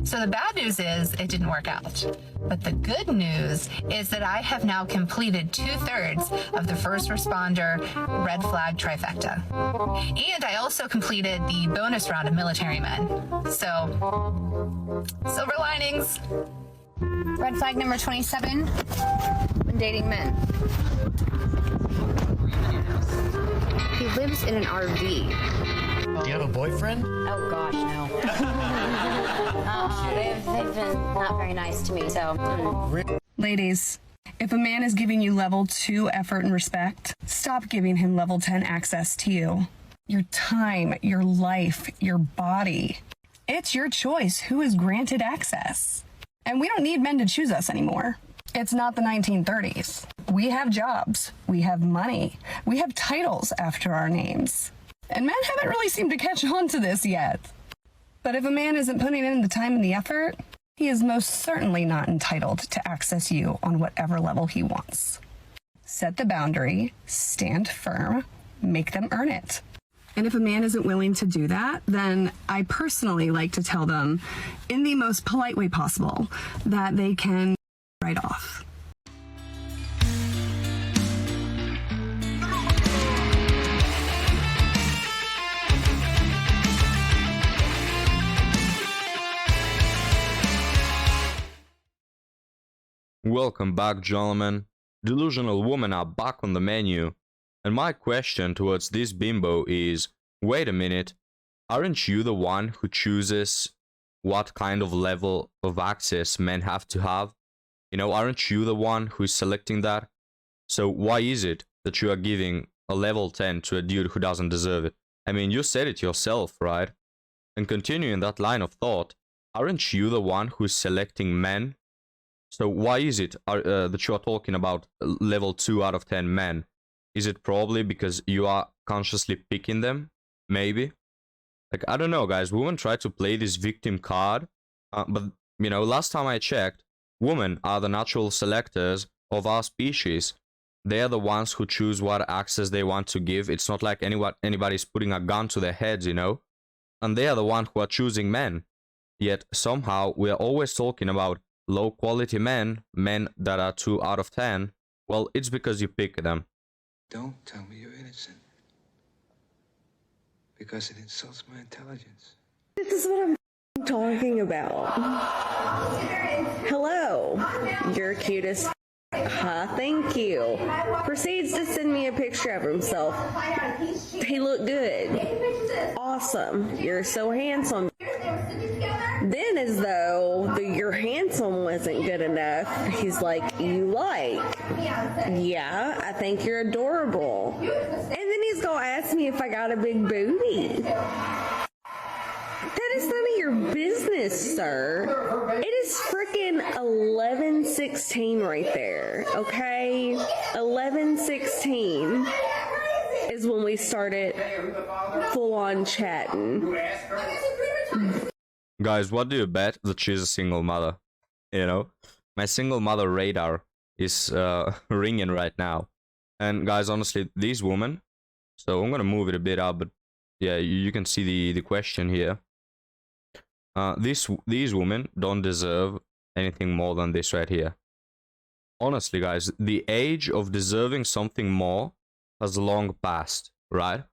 So the bad news is it didn't work out. But the good news is that I have now completed 2/3 of the first responder red flag trifecta. And I also completed the bonus round of military men. So, silver linings. Red flag number 27, when dating men. He lives in an RV. Do you have a boyfriend? Oh gosh, no. They've been not very nice to me, so. Ladies, if a man is giving you level 2 effort and respect, stop giving him level 10 access to you. Your time, your life, your body. It's your choice who is granted access. And we don't need men to choose us anymore. It's not the 1930s. We have jobs, we have money, we have titles after our names. And men haven't really seemed to catch on to this yet. But if a man isn't putting in the time and the effort, he is most certainly not entitled to access you on whatever level he wants. Set the boundary, stand firm, make them earn it. And if a man isn't willing to do that, then I personally like to tell them, in the most polite way possible, that they can right off. Welcome back, gentlemen. Delusional women are back on the menu. And my question towards this bimbo is, wait a minute, aren't you the one who chooses what kind of level of access men have to have? You know, aren't you the one who's selecting that? So why is it that you are giving a level 10 to a dude who doesn't deserve it? I mean, you said it yourself, right? And continuing that line of thought, aren't you the one who's selecting men? So why is it that you are talking about level 2 out of 10 men? Is it probably because you are consciously picking them? Maybe? Like, I don't know, guys. Women try to play this victim card. But, you know, last time I checked, women are the natural selectors of our species. They are the ones who choose what access they want to give. It's not like anybody's putting a gun to their heads, you know? And they are the ones who are choosing men. Yet, somehow, we are always talking about low-quality men, men that are 2 out of 10. Well, it's because you pick them. Don't tell me you're innocent. Because it insults my intelligence. This is what I'm talking about. Hello. You're cutest. Thank you. Proceeds to send me a picture of himself. He looked good. Awesome. You're so handsome. Then, as though your handsome wasn't good enough, he's like, you like? Yeah, I think you're adorable. And then he's gonna ask me if I got a big booty. That is none of your business, sir. It is freaking 11:16 right there, okay? 11:16 is when we started full-on chatting. Guys, what do you bet that she's a single mother? You know? My single mother radar is ringing right now. And guys, honestly, these women... So I'm gonna move it a bit up, but yeah, you can see the question here. These women don't deserve anything more than this right here. Honestly, guys, the age of deserving something more has long passed, right?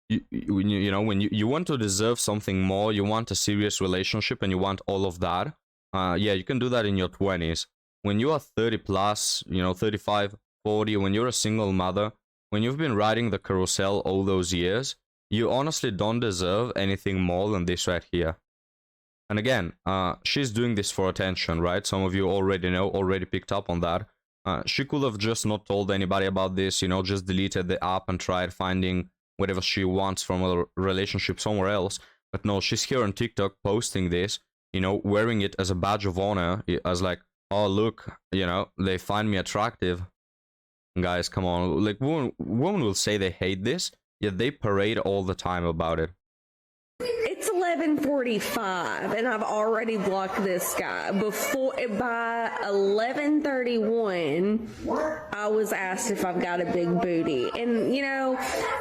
You know, when you want to deserve something more, you want a serious relationship and you want all of that, yeah, you can do that in your 20s. When you are 30 plus, you know, 35, 40, when you're a single mother, when you've been riding the carousel all those years, you honestly don't deserve anything more than this right here. And again, she's doing this for attention, right? Some of you already know, already picked up on that. She could have just not told anybody about this, you know, just deleted the app and tried finding whatever she wants from a relationship somewhere else. But no, she's here on TikTok posting this, you know, wearing it as a badge of honor, as like, oh, look, you know, they find me attractive. Guys, come on. Like, women will say they hate this, yet they parade all the time about it. It's 11:45 and I've already blocked this guy. By 11:31, I was asked if I've got a big booty. And, you know,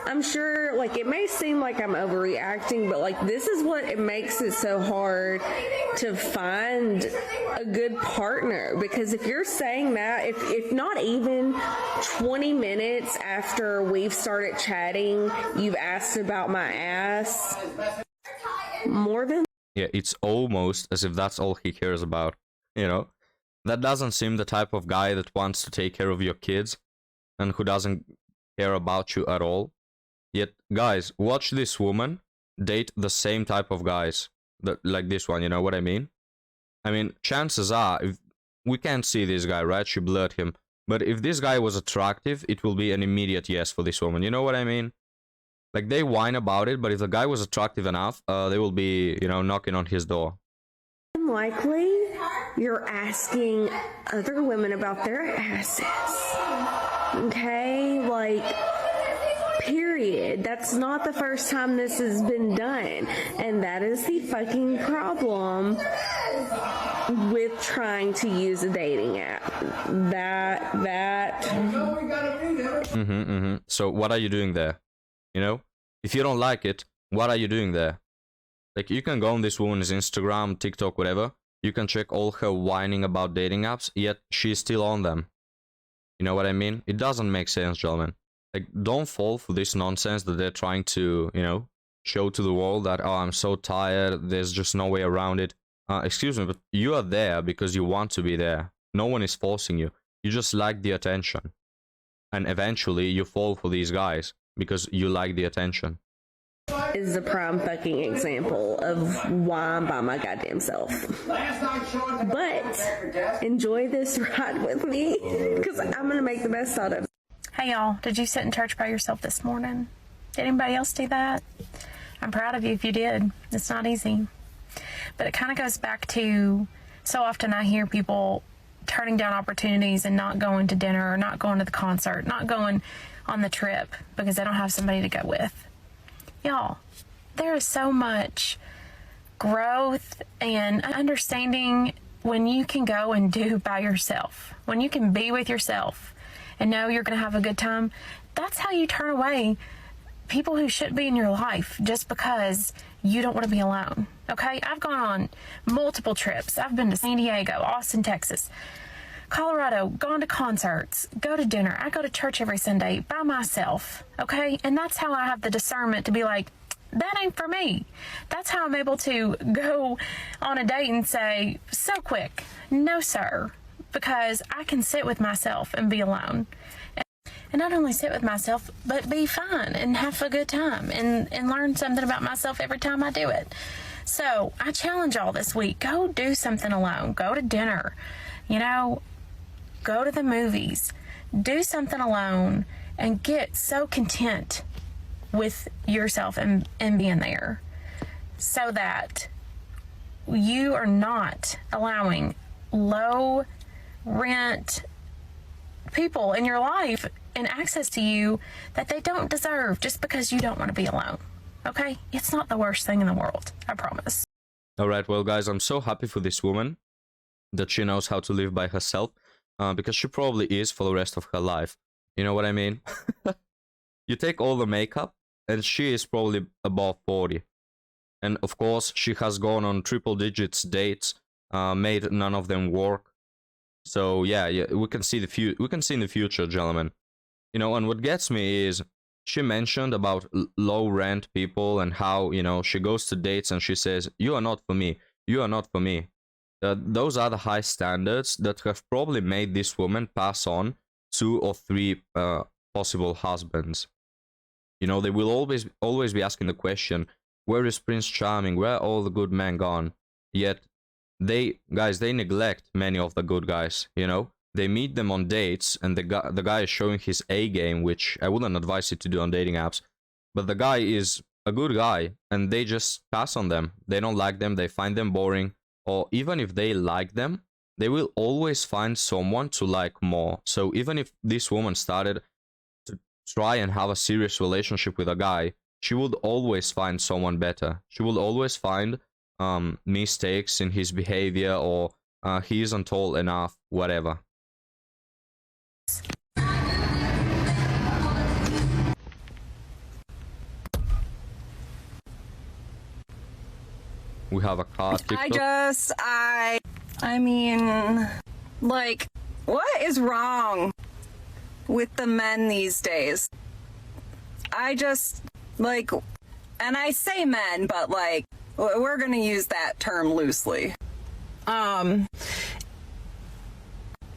I'm sure like, it may seem like I'm overreacting, but like, this is what it makes it so hard to find a good partner. Because if you're saying that, if not even 20 minutes after we've started chatting, you've asked about my ass, more than Yeah, it's almost as if that's all he cares about, you know? That doesn't seem the type of guy that wants to take care of your kids and who doesn't care about you at all. Yet, guys, watch this woman date the same type of guys, like this one, you know what I mean? I mean, chances are, if we can't see this guy, right? She blurred him. But if this guy was attractive, it will be an immediate yes for this woman. You know what I mean? Like, they whine about it, but if the guy was attractive enough, they will be, you know, knocking on his door. likely you're asking other women about their asses. Okay? Like, period. That's not the first time this has been done. And that is the fucking problem with trying to use a dating app. So what are you doing there? You know? If you don't like it, what are you doing there? Like, you can go on this woman's Instagram, TikTok, whatever. You can check all her whining about dating apps, yet she's still on them. You know what I mean? It doesn't make sense, gentlemen. Like, don't fall for this nonsense that they're trying to, you know, show to the world that, oh, I'm so tired, there's just no way around it. Excuse me, but you are there because you want to be there. No one is forcing you. You just like the attention. And eventually, you fall for these guys because you like the attention. Is a prime fucking example of why I'm by my goddamn self. But enjoy this ride with me because I'm gonna make the best out of it. Hey y'all, did you sit in church by yourself this morning? Did anybody else do that? I'm proud of you if you did. It's not easy. But it kind of goes back to, so often I hear people turning down opportunities and not going to dinner or not going to the concert, not going on the trip because they don't have somebody to go with. Y'all, there is so much growth and understanding when you can go and do by yourself, when you can be with yourself and know you're going to have a good time. That's how you turn away people who should be in your life just because you don't want to be alone. Okay? I've gone on multiple trips. I've been to San Diego, Austin, Texas, Colorado, gone to concerts, go to dinner. I go to church every Sunday by myself. Okay? And that's how I have the discernment to be like, that ain't for me. That's how I'm able to go on a date and say, so quick, no, sir, because I can sit with myself and be alone. And not only sit with myself, but be fine and have a good time and learn something about myself every time I do it. So I challenge y'all this week, go do something alone. Go to dinner, you know, go to the movies, do something alone and get so content with yourself and being there so that you are not allowing low rent people in your life and access to you that they don't deserve just because you don't want to be alone. Okay? It's not the worst thing in the world. I promise. Alright, well, guys, I'm so happy for this woman that she knows how to live by herself because she probably is for the rest of her life. You know what I mean? You take all the makeup and she is probably above 40. And of course, she has gone on triple digits dates, made none of them work. So yeah, we can see in the future, gentlemen. You know, and what gets me is she mentioned about low rent people and how, you know, she goes to dates and she says, you are not for me. You are not for me. Those are the high standards that have probably made this woman pass on 2 or 3 possible husbands. You know, they will always be asking the question, where is Prince Charming? Where are all the good men gone? Yet they neglect many of the good guys, you know? They meet them on dates and the guy is showing his A game, which I wouldn't advise you to do on dating apps. But the guy is a good guy and they just pass on them. They don't like them, they find them boring. Or even if they like them, they will always find someone to like more. So even if this woman started to try and have a serious relationship with a guy, she would always find someone better. She will always find mistakes in his behavior or he isn't tall enough, whatever. We have a car TikTok. I mean, like, what is wrong with the men these days? I just, like, and I say men, but, like, we're gonna use that term loosely.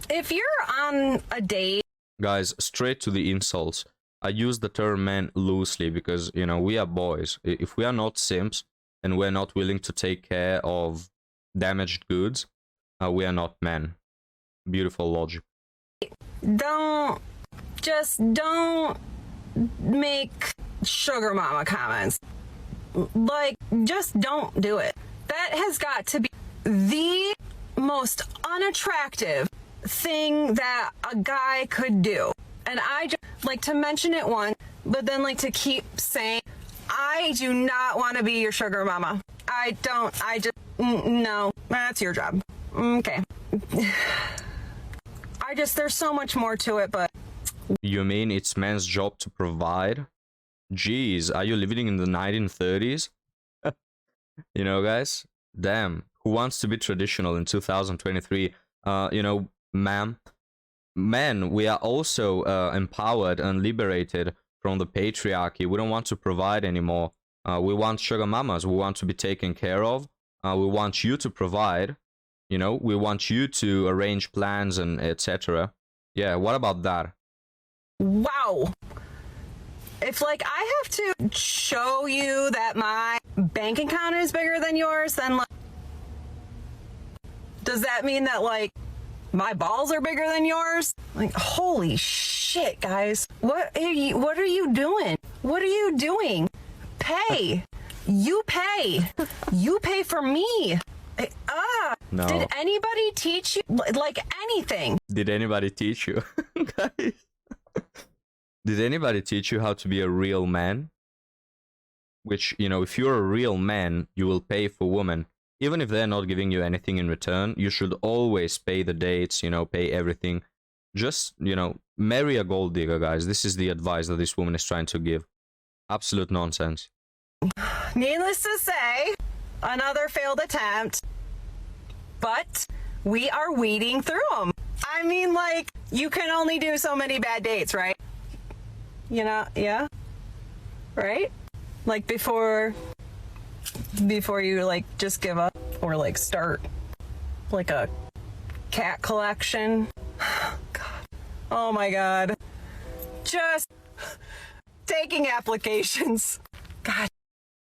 If you're on a date... Guys, straight to the insults. I use the term men loosely because, you know, we are boys. If we are not simps and we're not willing to take care of damaged goods, we are not men. Beautiful logic. Don't make sugar mama comments. Like, just don't do it. That has got to be the most unattractive thing that a guy could do. And I just like to mention it once, but then like to keep saying, I do not want to be your sugar mama. No, that's your job. Okay. There's so much more to it, but... You mean it's men's job to provide? Jeez, are you living in the 1930s? You know, guys? Damn, who wants to be traditional in 2023? You know, ma'am, men, we are also empowered and liberated from the patriarchy. We don't want to provide anymore. We want sugar mamas. We want to be taken care of. We want you to provide. You know, we want you to arrange plans and etc. Yeah, what about that? Wow. If, like, I have to show you that my bank account is bigger than yours, then, like, does that mean that, like, my balls are bigger than yours? Like, holy shit, guys. What are you doing? What are you doing? Pay. You pay. You pay for me. No. Did anybody teach you, like, anything? Did anybody teach you? Guys. Did anybody teach you how to be a real man? Which, you know, if you're a real man, you will pay for women. Even if they're not giving you anything in return, you should always pay the dates, you know, pay everything. Just, you know, marry a gold digger, guys. This is the advice that this woman is trying to give. Absolute nonsense. Needless to say, another failed attempt. But we are weeding through them. I mean, like, you can only do so many bad dates, right? You know, yeah? Right? Like, before you, like, just give up or, like, start, like, a cat collection. God. Oh, my God. Just taking applications. God.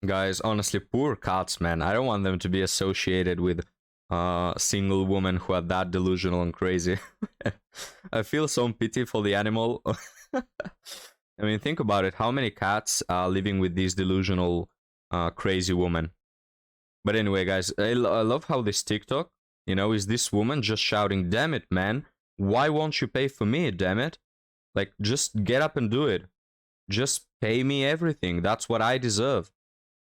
Guys, honestly, poor cats, man. I don't want them to be associated with single women who are that delusional and crazy. I feel some pity for the animal. I mean, think about it. How many cats are living with these delusional, crazy women? But anyway, guys, I love how this TikTok, you know, is this woman just shouting, damn it, man. Why won't you pay for me, damn it? Like, just get up and do it. Just pay me everything. That's what I deserve.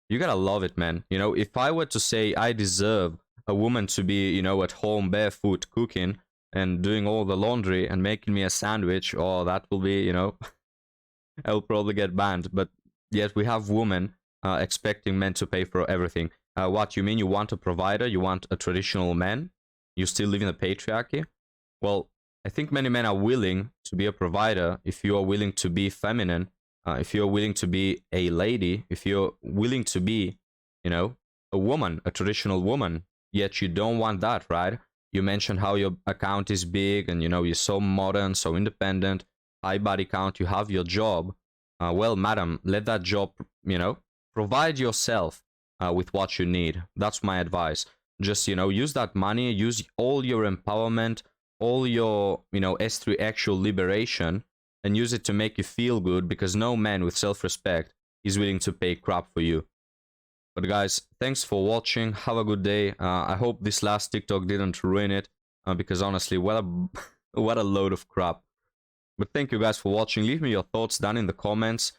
You gotta love it, man. You know, if I were to say I deserve a woman to be, you know, at home barefoot cooking and doing all the laundry and making me a sandwich, oh, that will be, you know, I'll probably get banned. But yet we have women expecting men to pay for everything. What, you mean you want a provider? You want a traditional man? You still live in the patriarchy? Well, I think many men are willing to be a provider if you are willing to be feminine, if you're willing to be a lady, if you're willing to be, you know, a woman, a traditional woman. Yet you don't want that, right? You mentioned how your account is big and, you know, you're so modern, so independent, high body count, you have your job. Well, madam, let that job, you know, provide yourself with what you need. That's my advice. Just, you know, use that money, use all your empowerment, all your, you know, S3 actual liberation, and use it to make you feel good, because no man with self-respect is willing to pay crap for you. But guys, thanks for watching. Have a good day. I hope this last TikTok didn't ruin it, because honestly, what a load of crap. But thank you guys for watching. Leave me your thoughts down in the comments.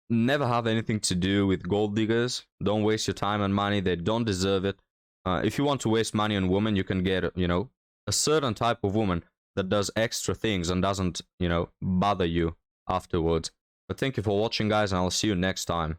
Never have anything to do with gold diggers. Don't waste your time and money. They don't deserve it. If you want to waste money on women, you can get, you know, a certain type of woman that does extra things and doesn't, you know, bother you afterwards. But thank you for watching, guys, and I'll see you next time.